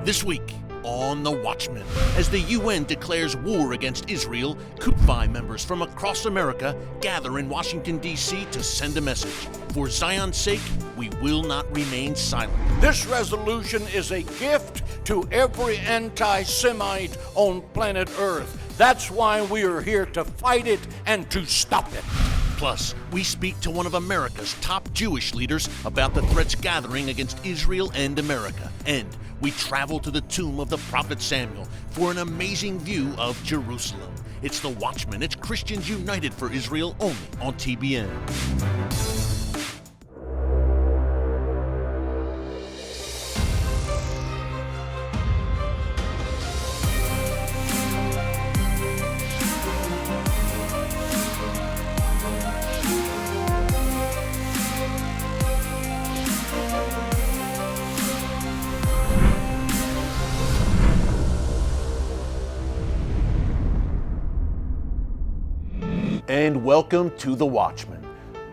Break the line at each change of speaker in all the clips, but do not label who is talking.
This week on The Watchman, as the UN declares war against Israel, CUFI members from across America gather in Washington, D.C. to send a message. For Zion's sake, we will not remain silent.
This resolution is a gift to every anti-Semite on planet Earth. That's why we are here to fight it and to stop it.
Plus, we speak to one of America's top Jewish leaders about the threats gathering against Israel and America. And we travel to the tomb of the prophet Samuel for an amazing view of Jerusalem. It's The Watchman. It's Christians United for Israel, only on TBN. And welcome to The Watchman.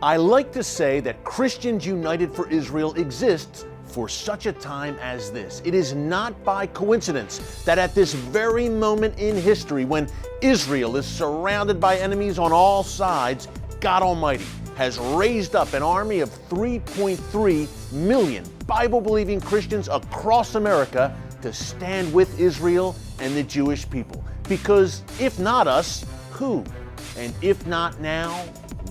I like to say that Christians United for Israel exists for such a time as this. It is not by coincidence that at this very moment in history, when Israel is surrounded by enemies on all sides, God Almighty has raised up an army of 3.3 million Bible-believing Christians across America to stand with Israel and the Jewish people. Because if not us, who? And if not now,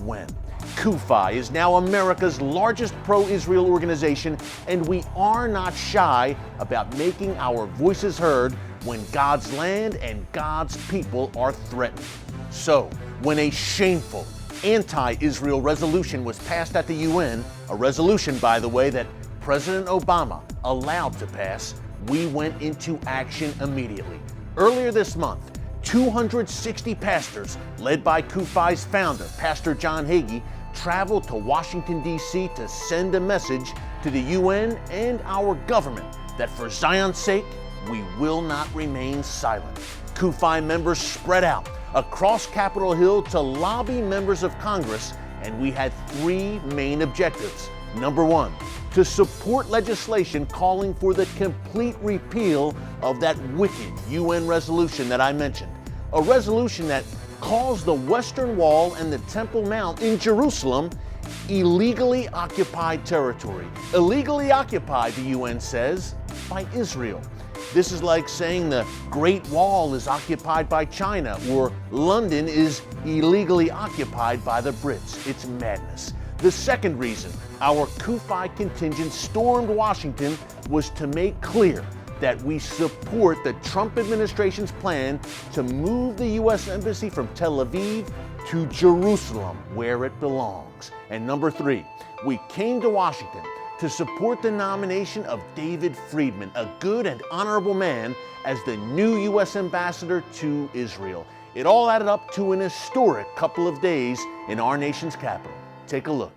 when? CUFI is now America's largest pro-Israel organization, and we are not shy about making our voices heard when God's land and God's people are threatened. So, when a shameful anti-Israel resolution was passed at the UN, a resolution, by the way, that President Obama allowed to pass, we went into action immediately. Earlier this month, 260 pastors, led by CUFI's founder, Pastor John Hagee, traveled to Washington, D.C. to send a message to the UN and our government that for Zion's sake, we will not remain silent. CUFI members spread out across Capitol Hill to lobby members of Congress, and we had three main objectives. Number one, to support legislation calling for the complete repeal of that wicked UN resolution that I mentioned. A resolution that calls the Western Wall and the Temple Mount in Jerusalem illegally occupied territory. Illegally occupied, the UN says, by Israel. This is like saying the Great Wall is occupied by China or London is illegally occupied by the Brits. It's madness. The second reason our CUFI contingent stormed Washington was to make clear that we support the Trump administration's plan to move the U.S. Embassy from Tel Aviv to Jerusalem, where it belongs. And number three, we came to Washington to support the nomination of David Friedman, a good and honorable man, as the new U.S. ambassador to Israel. It all added up to an historic couple of days in our nation's capital. Take a look.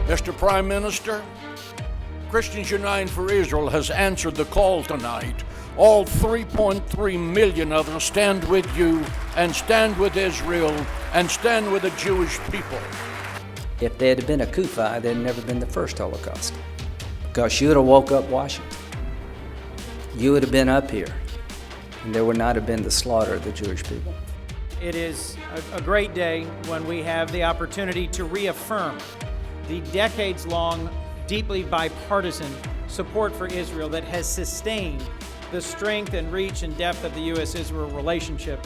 Mr. Prime Minister, Christians United for Israel has answered the call tonight. All 3.3 million of us stand with you and stand with Israel and stand with the Jewish people.
If there had been a CUFI, there'd never been the first Holocaust. Because you would have woke up Washington. You would have been up here, and there would not have been the slaughter of the Jewish people.
It is a great day when we have the opportunity to reaffirm the decades-long, deeply bipartisan support for Israel that has sustained the strength and reach and depth of the U.S.-Israel relationship.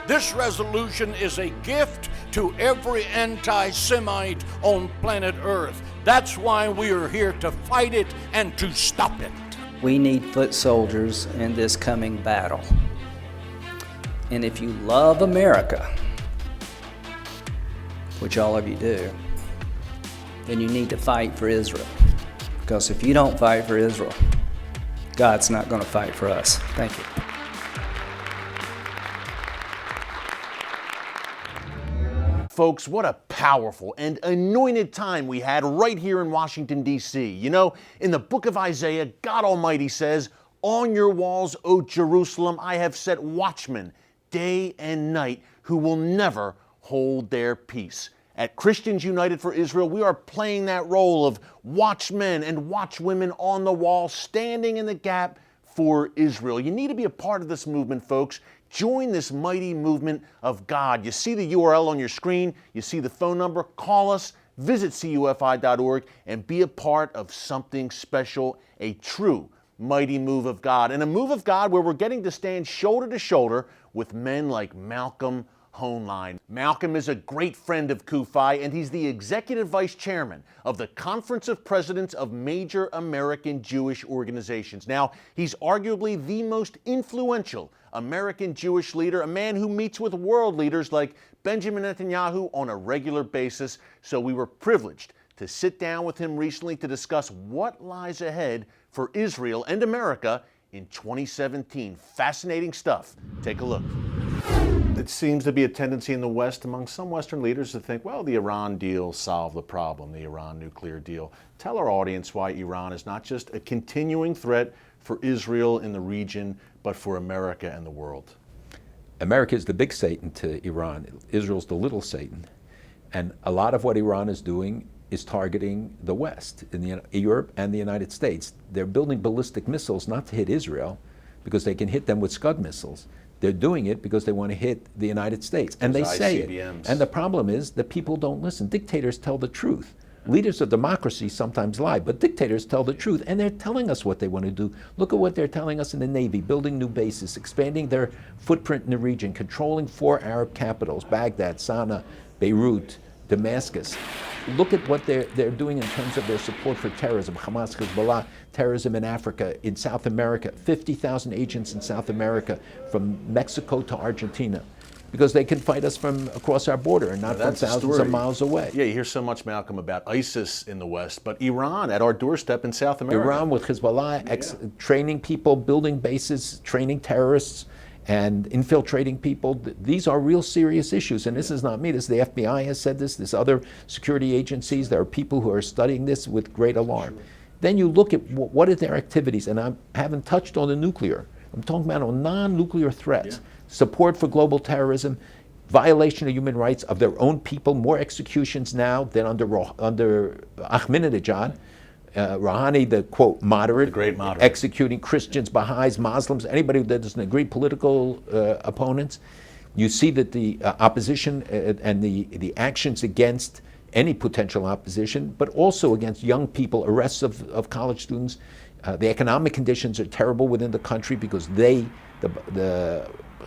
This resolution is a gift to every anti-Semite on planet Earth. That's why we are here to fight it and to stop it.
We need foot soldiers in this coming battle. And if you love America, which all of you do, then you need to fight for Israel. Because if you don't fight for Israel, God's not going to fight for us. Thank you.
Folks, what a powerful and anointed time we had right here in Washington, D.C. You know, in the book of Isaiah, God Almighty says, On your walls, O Jerusalem, I have set watchmen day and night who will never hold their peace. At Christians United for Israel, we are playing that role of watchmen and watchwomen on the wall, standing in the gap for Israel. You need to be a part of this movement, folks. Join this mighty movement of God. You see the URL on your screen. You see the phone number. Call us. Visit CUFI.org and be a part of something special, a true mighty move of God. And a move of God where we're getting to stand shoulder to shoulder with men like Malcolm Hoenlein. Malcolm is a great friend of CUFI, and he's the executive vice chairman of the Conference of Presidents of Major American Jewish Organizations. Now, he's arguably the most influential American Jewish leader, a man who meets with world leaders like Benjamin Netanyahu on a regular basis. So we were privileged to sit down with him recently to discuss what lies ahead for Israel and America in 2017. Fascinating stuff. Take a look. It seems to be a tendency in the West among some Western leaders to think, well, the Iran deal solved the problem, the Iran nuclear deal. Tell our audience why Iran is not just a continuing threat for Israel in the region, but for America and the world.
America is the big Satan to Iran. Israel's the little Satan. And a lot of what Iran is doing is targeting the West, in Europe and the United States. They're building ballistic missiles not to hit Israel, because they can hit them with Scud missiles. They're doing it because they want to hit the United States. And they say it. And the problem is that people don't listen. Dictators tell the truth. Leaders of democracy sometimes lie, but dictators tell the truth, and they're telling us what they want to do. Look at what they're telling us in the Navy, building new bases, expanding their footprint in the region, controlling 4 Arab capitals, Baghdad, Sana'a, Beirut, Damascus. Look at what they're doing in terms of their support for terrorism, Hamas, Hezbollah, terrorism in Africa, in South America, 50,000 agents in South America, from Mexico to Argentina, because they can fight us from across our border and not from thousands of miles away.
Yeah, you hear so much, Malcolm, about ISIS in the West, but Iran at our doorstep in South America.
Iran with Hezbollah, training people, building bases, training terrorists, and infiltrating people. These are real serious issues, and this is not me. This is the FBI has said this. There's other security agencies. There are people who are studying this with great alarm. Then you look at what are their activities, and I haven't touched on the nuclear. I'm talking about on non-nuclear threats, support for global terrorism, violation of human rights of their own people, more executions now than under Ahmadinejad. Rouhani, the quote moderate,
the great moderate,
executing Christians, Baha'is, Muslims, anybody that doesn't agree, political opponents. You see that the opposition and the actions against any potential opposition, but also against young people, arrests of college students. The economic conditions are terrible within the country because the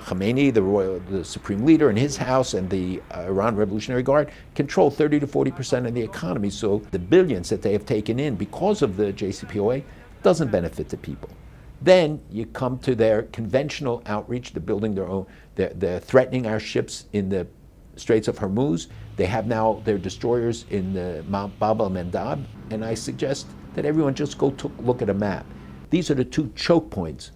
Khamenei, the supreme leader, and his house and the Iran Revolutionary Guard control 30 to 40% of the economy. So the billions that they have taken in because of the JCPOA doesn't benefit the people. Then you come to their conventional outreach. They're building their own. They're threatening our ships in the Straits of Hormuz. They have now their destroyers in the Mount Bab al-Mandab. And I suggest that everyone just go look at a map. These are the 2 choke points.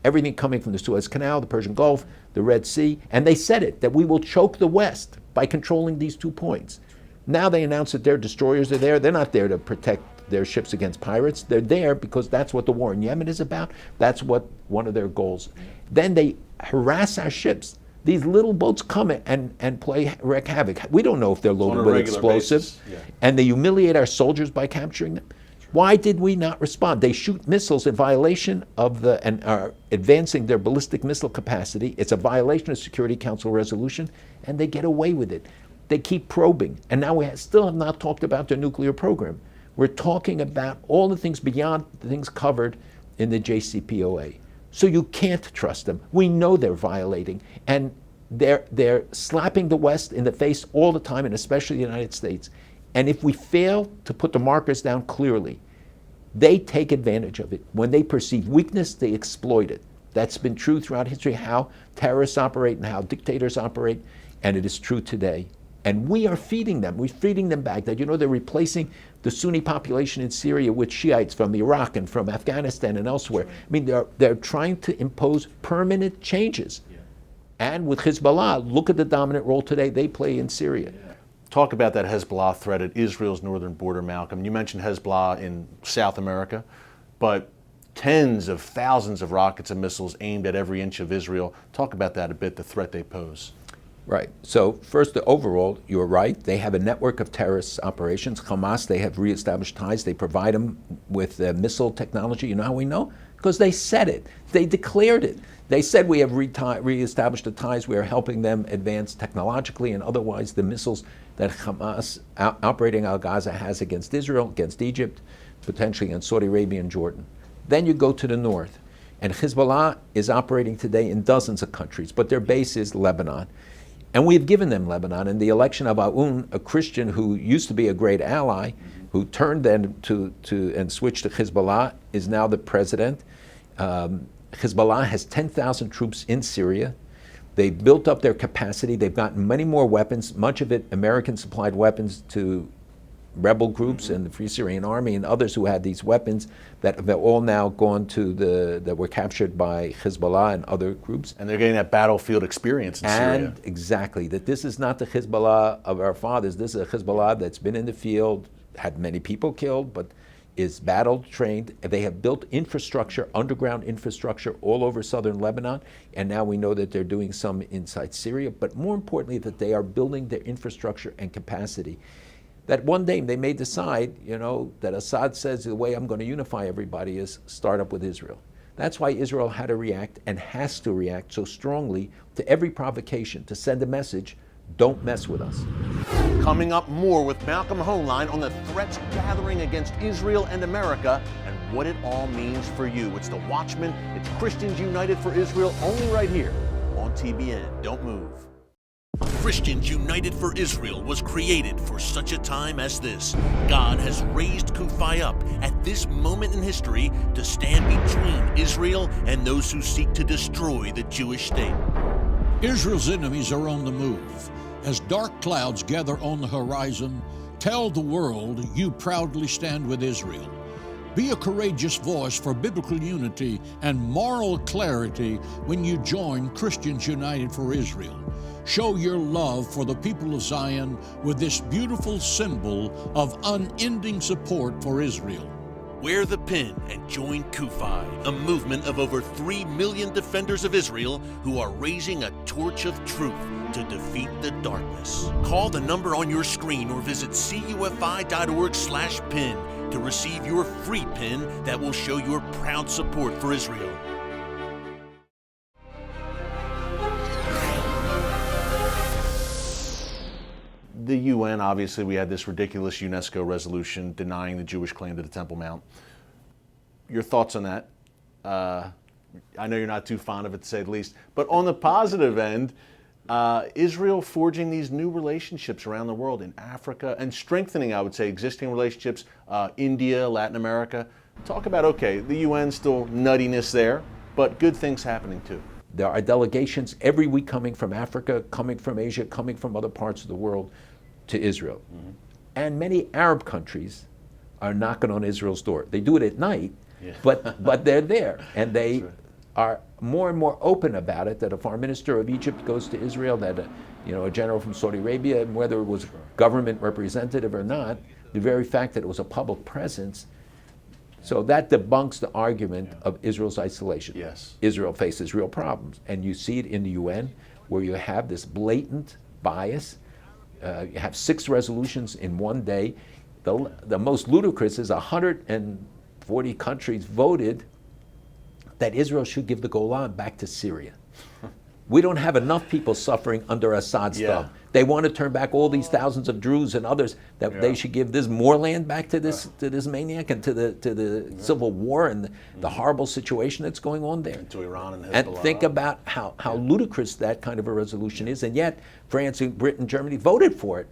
Everything coming from the Suez Canal, the Persian Gulf, the Red Sea, and they said it, that we will choke the West by controlling these 2 points. Now they announce that their destroyers are there. They're not there to protect their ships against pirates. They're there because that's what the war in Yemen is about. That's what one of their goals. Then they harass our ships. These little boats come and wreak havoc. We don't know if they're loaded with explosives. And they humiliate our soldiers by capturing them. Why did we not respond? They shoot missiles in violation of and are advancing their ballistic missile capacity. It's a violation of Security Council resolution, and they get away with it. They keep probing, and now we still have not talked about their nuclear program. We're talking about all the things beyond the things covered in the JCPOA. So you can't trust them. We know they're violating, and they're slapping the West in the face all the time, and especially the United States. And if we fail to put the markers down clearly, they take advantage of it. When they perceive weakness, they exploit it. That's been true throughout history, how terrorists operate and how dictators operate, and it is true today. And we are feeding them. We're feeding them Baghdad. You know, they're replacing the Sunni population in Syria with Shiites from Iraq and from Afghanistan and elsewhere. I mean, they're trying to impose permanent changes. And with Hezbollah, look at the dominant role today they play in Syria.
Talk about that Hezbollah threat at Israel's northern border, Malcolm. You mentioned Hezbollah in South America, but tens of thousands of rockets and missiles aimed at every inch of Israel. Talk about that a bit, the threat they pose.
Right. So first, overall, you're right. They have a network of terrorist operations. Hamas, they have reestablished ties. They provide them with missile technology. You know how we know? Because they said it. They declared it. They said we have reestablished the ties. We are helping them advance technologically and otherwise the missiles that Hamas operating out of Gaza has against Israel, against Egypt, potentially against Saudi Arabia and Jordan. Then you go to the north. And Hezbollah is operating today in dozens of countries, but their base is Lebanon. And we've given them Lebanon. In the election of Aoun, a Christian who used to be a great ally, who turned then to and switched to Hezbollah, is now the president. Hezbollah has 10,000 troops in Syria. They've built up their capacity. They've gotten many more weapons, much of it American-supplied weapons to rebel groups and the Free Syrian Army and others who had these weapons that have all now gone to that were captured by Hezbollah and other groups.
And they're getting that battlefield experience in Syria.
And exactly, that this is not the Hezbollah of our fathers. This is a Hezbollah that's been in the field, had many people killed, but is battle trained. They have built infrastructure, underground infrastructure all over southern Lebanon, and now we know that they're doing some inside Syria, but more importantly that they are building their infrastructure and capacity. That one day they may decide, that Assad says the way I'm going to unify everybody is start up with Israel. That's why Israel had to react and has to react so strongly to every provocation to send a message, don't mess with us.
Coming up, more with Malcolm Hoenlein on the threats gathering against Israel and America and what it all means for you. It's the Watchman. It's Christians United for Israel, only right here on TBN. Don't move. Christians United for Israel was created for such a time as this. God has raised CUFI up at this moment in history to stand between Israel and those who seek to destroy the Jewish state.
Israel's enemies are on the move. As dark clouds gather on the horizon, tell the world you proudly stand with Israel. Be a courageous voice for biblical unity and moral clarity when you join Christians United for Israel. Show your love for the people of Zion with this beautiful symbol of unending support for Israel.
Wear the pin and join CUFI, a movement of over 3 million defenders of Israel who are raising a torch of truth to defeat the darkness. Call the number on your screen or visit CUFI.org/pin to receive your free pin that will show your proud support for Israel. The UN, obviously, we had this ridiculous UNESCO resolution denying the Jewish claim to the Temple Mount. Your thoughts on that? I know you're not too fond of it, to say the least. But on the positive end, Israel forging these new relationships around the world in Africa and strengthening, I would say, existing relationships, India, Latin America. Talk about, okay, the UN still nuttiness there, but good things happening too.
There are delegations every week coming from Africa, coming from Asia, coming from other parts of the world to Israel. Mm-hmm. And many Arab countries are knocking on Israel's door. They do it at night, but they're there. And they are more and more open about it, that a foreign minister of Egypt goes to Israel, that a general from Saudi Arabia, and whether it was government representative or not, the very fact that it was a public presence. So that debunks the argument of Israel's isolation.
Yes.
Israel faces real problems. And you see it in the UN, where you have this blatant bias. You have 6 resolutions in one day. The most ludicrous is 140 countries voted that Israel should give the Golan back to Syria. We don't have enough people suffering under Assad's thumb. They want to turn back all these thousands of Druze and others, that they should give this more land back to this maniac and to the civil war and the horrible situation that's going on there.
And to Iran and Hezbollah.
And think about how ludicrous that kind of a resolution is, and yet France, Britain, Germany voted for it.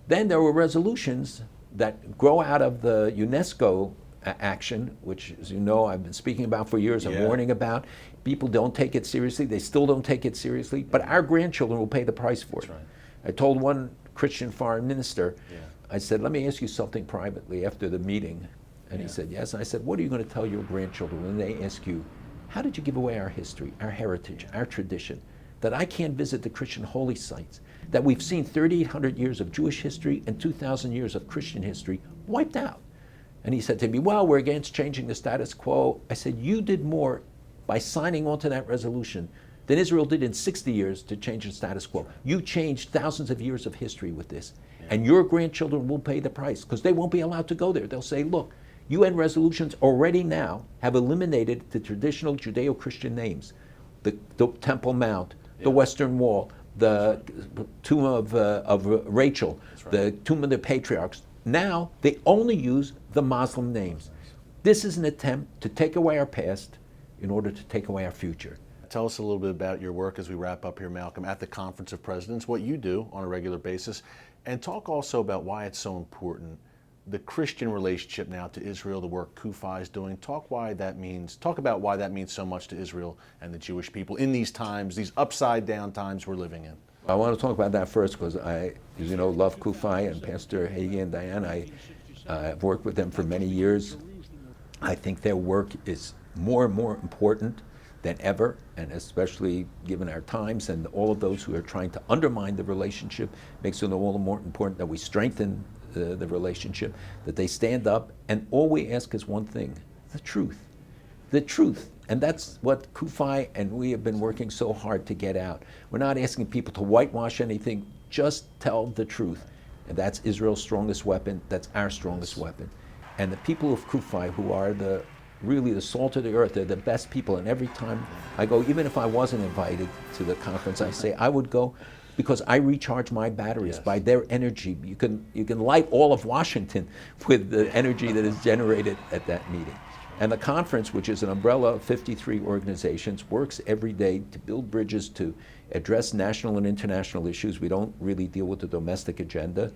Then there were resolutions that grow out of the UNESCO action, which, as you know, I've been speaking about for years and warning about. People don't take it seriously. They still don't take it seriously, but our grandchildren will pay the price for it.
Right.
I told one Christian foreign minister, I said, let me ask you something privately after the meeting. And he said, yes. And I said, what are you going to tell your grandchildren when they ask you, how did you give away our history, our heritage, our tradition, that I can't visit the Christian holy sites, that we've seen 3,800 years of Jewish history and 2,000 years of Christian history wiped out? And he said to me, well, we're against changing the status quo. I said, you did more by signing on to that resolution than Israel did in 60 years to change the status quo. You changed thousands of years of history with this. And your grandchildren will pay the price because they won't be allowed to go there. They'll say, look, UN resolutions already now have eliminated the traditional Judeo-Christian names, the Temple Mount, the Western Wall, the tomb of Rachel, the tomb of the patriarchs. Now they only use the Muslim names. This is an attempt to take away our past in order to take away our future.
Tell us a little bit about your work as we wrap up here, Malcolm, at the Conference of Presidents, what you do on a regular basis, and talk also about why it's so important, the Christian relationship now to Israel, the work CUFI is doing. Talk about why that means so much to Israel and the Jewish people in these times, these upside down times we're living in.
I want to talk about that first because I, as you know, love CUFI and Pastor Hagee and Diane. I've worked with them for many years. I think their work is more and more important than ever, and especially given our times and all of those who are trying to undermine the relationship, makes it all the more important that we strengthen the relationship, that they stand up, and all we ask is one thing, the truth. The truth. And that's what CUFI and we have been working so hard to get out. We're not asking people to whitewash anything, just tell the truth. And that's Israel's strongest weapon, that's our strongest weapon. And the people of CUFI, who are really the salt of the earth, they're the best people, and every time I go, even if I wasn't invited to the conference, I say I would go because I recharge my batteries by their energy. You can light all of Washington with the energy that is generated at that meeting. And the conference, which is an umbrella of 53 organizations, works every day to build bridges to address national and international issues. We don't really deal with the domestic agenda,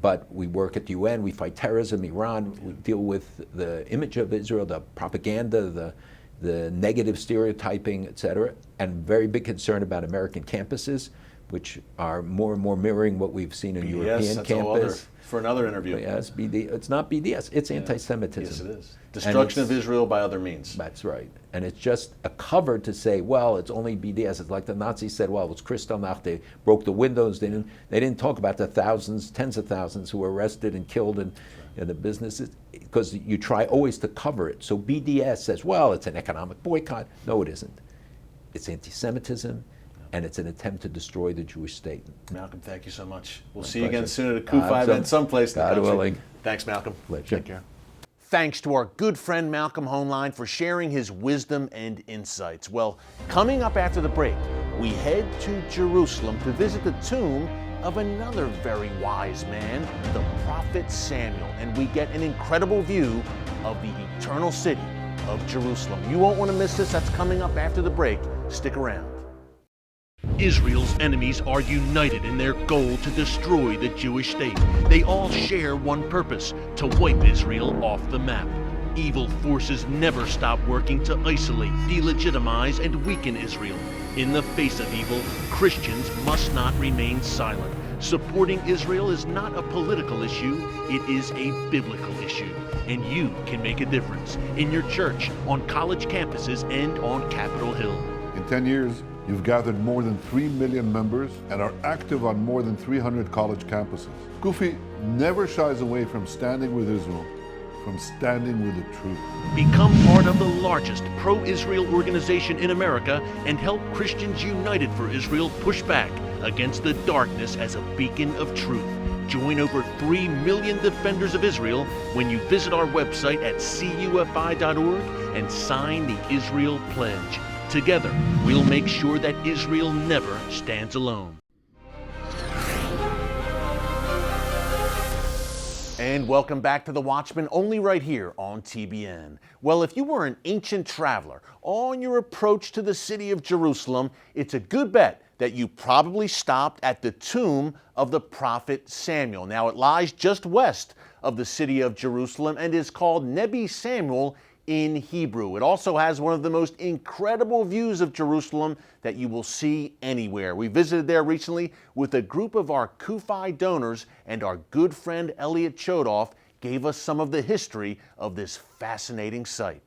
but we work at the UN, we fight terrorism, Iran, we deal with the image of Israel, the propaganda, the negative stereotyping, et cetera, and very big concern about American campuses, which are more and more mirroring what we've seen in European campus.
For another interview.
Yes, it's not BDS, it's anti-Semitism.
Yes, it is. Destruction of Israel by other means.
That's right. And it's just a cover to say, well, it's only BDS. It's like the Nazis said, well, it was Kristallnacht. They broke the windows. They didn't talk about the thousands, tens of thousands who were arrested and killed in the businesses, because you try always to cover it. So BDS says, well, it's an economic boycott. No, it isn't. It's anti-Semitism, and it's an attempt to destroy the Jewish state.
Malcolm, thank you so much. We'll
My
see you again
pleasure.
soon at a CUFI event someplace in the
God
country.
willing.
Thanks, Malcolm.
Pleasure.
Take care. Thanks to our good friend Malcolm Hoenlein for sharing his wisdom and insights. Well, coming up after the break, we head to Jerusalem to visit the tomb of another very wise man, the prophet Samuel, and we get an incredible view of the eternal city of Jerusalem. You won't want to miss this. That's coming up after the break. Stick around. Israel's enemies are united in their goal to destroy the Jewish state. They all share one purpose: to wipe Israel off the map. Evil forces never stop working to isolate, delegitimize, and weaken Israel. In the face of evil, Christians must not remain silent. Supporting Israel is not a political issue, it is a biblical issue. And you can make a difference in your church, on college campuses, and on Capitol Hill.
In 10 years, you've gathered more than 3 million members and are active on more than 300 college campuses. CUFI never shies away from standing with Israel, from standing with the truth.
Become part of the largest pro-Israel organization in America and help Christians United for Israel push back against the darkness as a beacon of truth. Join over 3 million defenders of Israel when you visit our website at CUFI.org and sign the Israel Pledge. Together, we'll make sure that Israel never stands alone. And welcome back to The Watchman, only right here on TBN. Well, if you were an ancient traveler on your approach to the city of Jerusalem, it's a good bet that you probably stopped at the tomb of the prophet Samuel. Now, it lies just west of the city of Jerusalem and is called Nebi Samuel in Hebrew. It also has one of the most incredible views of Jerusalem that you will see anywhere. We visited there recently with a group of our CUFI donors, and our good friend Elliot Chodoff gave us some of the history of this fascinating site.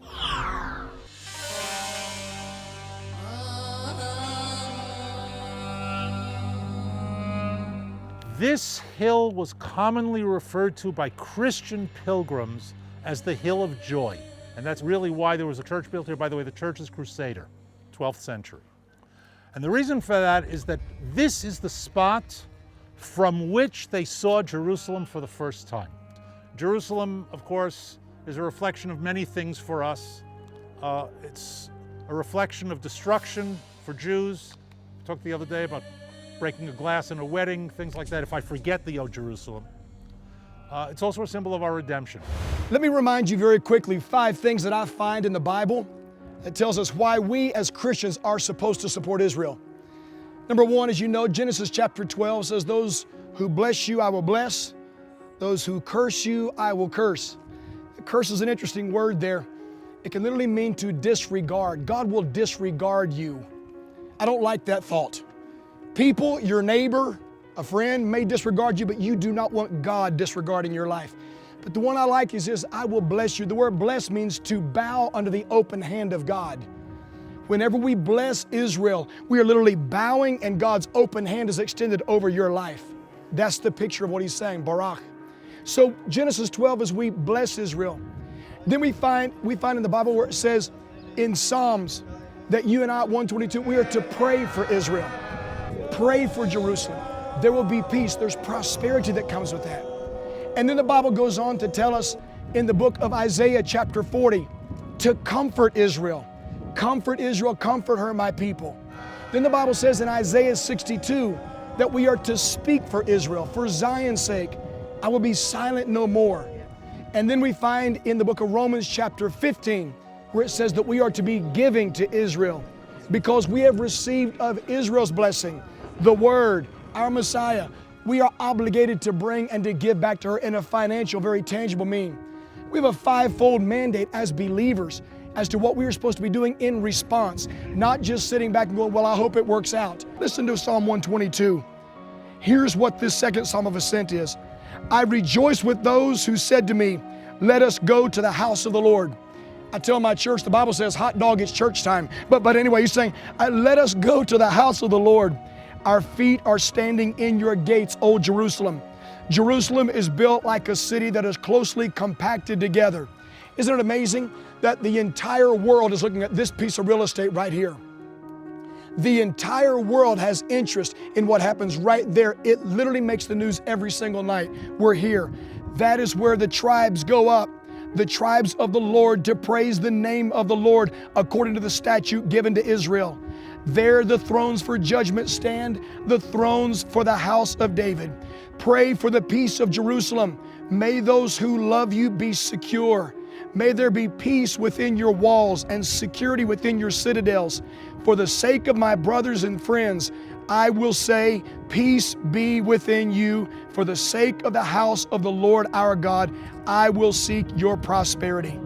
This hill was commonly referred to by Christian pilgrims as the Hill of Joy. And that's really why there was a church built here. By the way, the church is Crusader, 12th century. And the reason for that is that this is the spot from which they saw Jerusalem for the first time. Jerusalem, of course, is a reflection of many things for us. It's a reflection of destruction for Jews. We talked the other day about breaking a glass in a wedding, things like that, if I forget the O Jerusalem. It's also a symbol of our redemption.
Let me remind you very quickly 5 things that I find in the Bible that tells us why we as Christians are supposed to support Israel. Number 1, as you know, Genesis chapter 12 says, "Those who bless you, I will bless. Those who curse you, I will curse." Curse is an interesting word there. It can literally mean to disregard. God will disregard you. I don't like that thought. People, your neighbor, a friend may disregard you, but you do not want God disregarding your life. But the one I like is this, "I will bless you." The word bless means to bow under the open hand of God. Whenever we bless Israel, we are literally bowing and God's open hand is extended over your life. That's the picture of what he's saying, Barak. So Genesis 12 is we bless Israel. Then we find in the Bible where it says in Psalms that you and I at 122, we are to pray for Israel. Pray for Jerusalem. There will be peace. There's prosperity that comes with that. And then the Bible goes on to tell us in the book of Isaiah chapter 40 to comfort Israel. Comfort Israel, comfort her, my people. Then the Bible says in Isaiah 62 that we are to speak for Israel. For Zion's sake, I will be silent no more. And then we find in the book of Romans chapter 15 where it says that we are to be giving to Israel because we have received of Israel's blessing, the Word, our Messiah. We are obligated to bring and to give back to her in a financial, very tangible mean. We have a 5-fold mandate as believers as to what we are supposed to be doing in response, not just sitting back and going, well, I hope it works out. Listen to Psalm 122. Here's what this second Psalm of Ascent is. "I rejoice with those who said to me, let us go to the house of the Lord." I tell my church, the Bible says, hot dog, it's church time. But anyway, he's saying, let us go to the house of the Lord. Our feet are standing in your gates, O Jerusalem. Jerusalem is built like a city that is closely compacted together. Isn't it amazing that the entire world is looking at this piece of real estate right here? The entire world has interest in what happens right there. It literally makes the news every single night. We're here. That is where the tribes go up, the tribes of the Lord, to praise the name of the Lord according to the statute given to Israel. There the thrones for judgment stand, the thrones for the house of David. Pray for the peace of Jerusalem. May those who love you be secure. May there be peace within your walls and security within your citadels. For the sake of my brothers and friends, I will say, peace be within you. For the sake of the house of the Lord our God, I will seek your prosperity.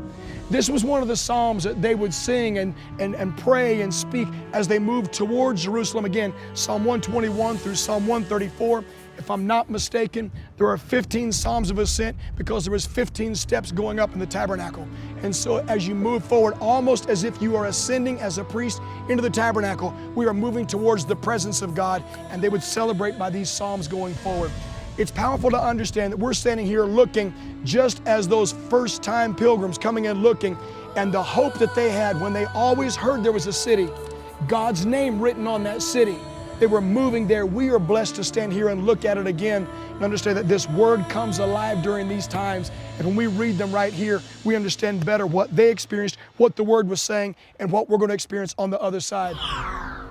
This was one of the psalms that they would sing and pray and speak as they moved towards Jerusalem. Again, Psalm 121 through Psalm 134. If I'm not mistaken, there are 15 Psalms of Ascent because there was 15 steps going up in the tabernacle. And so as you move forward, almost as if you are ascending as a priest into the tabernacle, we are moving towards the presence of God, and they would celebrate by these Psalms going forward. It's powerful to understand that we're standing here looking just as those first-time pilgrims coming in looking, and the hope that they had when they always heard there was a city, God's name written on that city. They were moving there. We are blessed to stand here and look at it again and understand that this word comes alive during these times. And when we read them right here, we understand better what they experienced, what the word was saying, and what we're going to experience on the other side.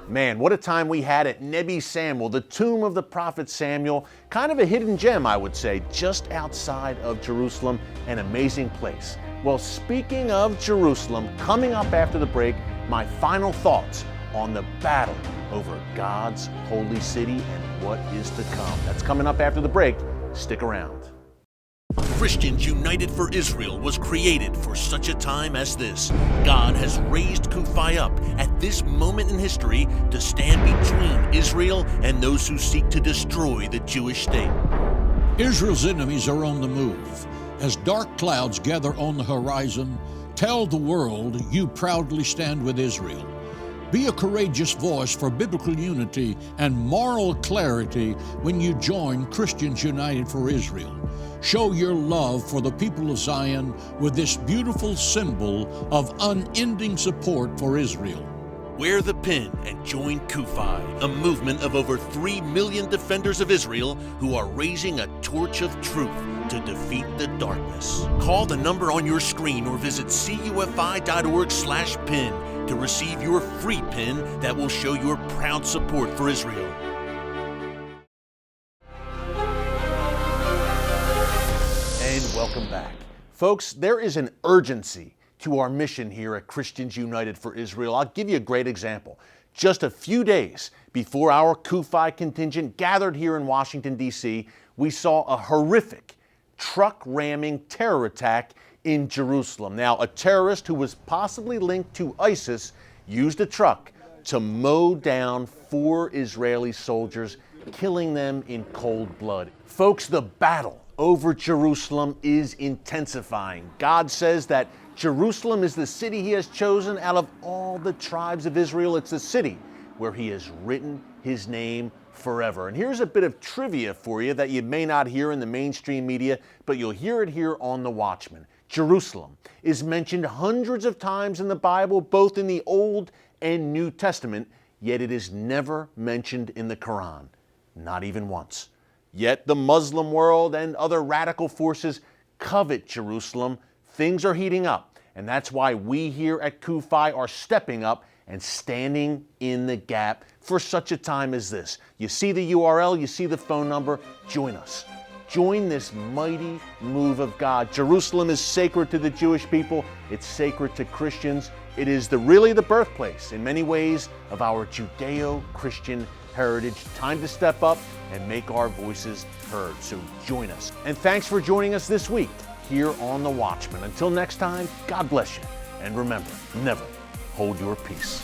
Man, what a time we had at Nebi Samuel, the tomb of the prophet Samuel. Kind of a hidden gem, I would say, just outside of Jerusalem, an amazing place. Well, speaking of Jerusalem, coming up after the break, my final thoughts on the battle over God's holy city and what is to come. That's coming up after the break. Stick around.
Christians United for Israel was created for such a time as this. God has raised CUFI up at this moment in history to stand between Israel and those who seek to destroy the Jewish state.
Israel's enemies are on the move. As dark clouds gather on the horizon, tell the world you proudly stand with Israel. Be a courageous voice for biblical unity and moral clarity when you join Christians United for Israel. show your love for the people of Zion with this beautiful symbol of unending support for Israel.
Wear the pin and join CUFI, a movement of over 3 million defenders of Israel who are raising a torch of truth to defeat the darkness. Call the number on your screen or visit CUFI.org/pin to receive your free pin that will show your proud support for Israel.
And welcome back. Folks, there is an urgency to our mission here at Christians United for Israel. I'll give you a great example. Just a few days before our CUFI contingent gathered here in Washington, D.C., we saw a horrific truck-ramming terror attack in Jerusalem. Now, a terrorist who was possibly linked to ISIS used a truck to mow down 4 Israeli soldiers, killing them in cold blood. Folks, the battle over Jerusalem is intensifying. God says that Jerusalem is the city He has chosen out of all the tribes of Israel. It's the city where He has written His name forever. And here's a bit of trivia for you that you may not hear in the mainstream media, but you'll hear it here on The Watchman. Jerusalem is mentioned hundreds of times in the Bible, both in the Old and New Testament, yet it is never mentioned in the Quran, not even once. Yet the Muslim world and other radical forces covet Jerusalem. Things are heating up, and that's why we here at CUFI are stepping up and standing in the gap for such a time as this. You see the URL, you see the phone number, join us. Join this mighty move of God. Jerusalem is sacred to the Jewish people. It's sacred to Christians. It is really the birthplace, in many ways, of our Judeo-Christian heritage. Time to step up and make our voices heard. So join us. And thanks for joining us this week here on The Watchman. Until next time, God bless you. And remember, never hold your peace.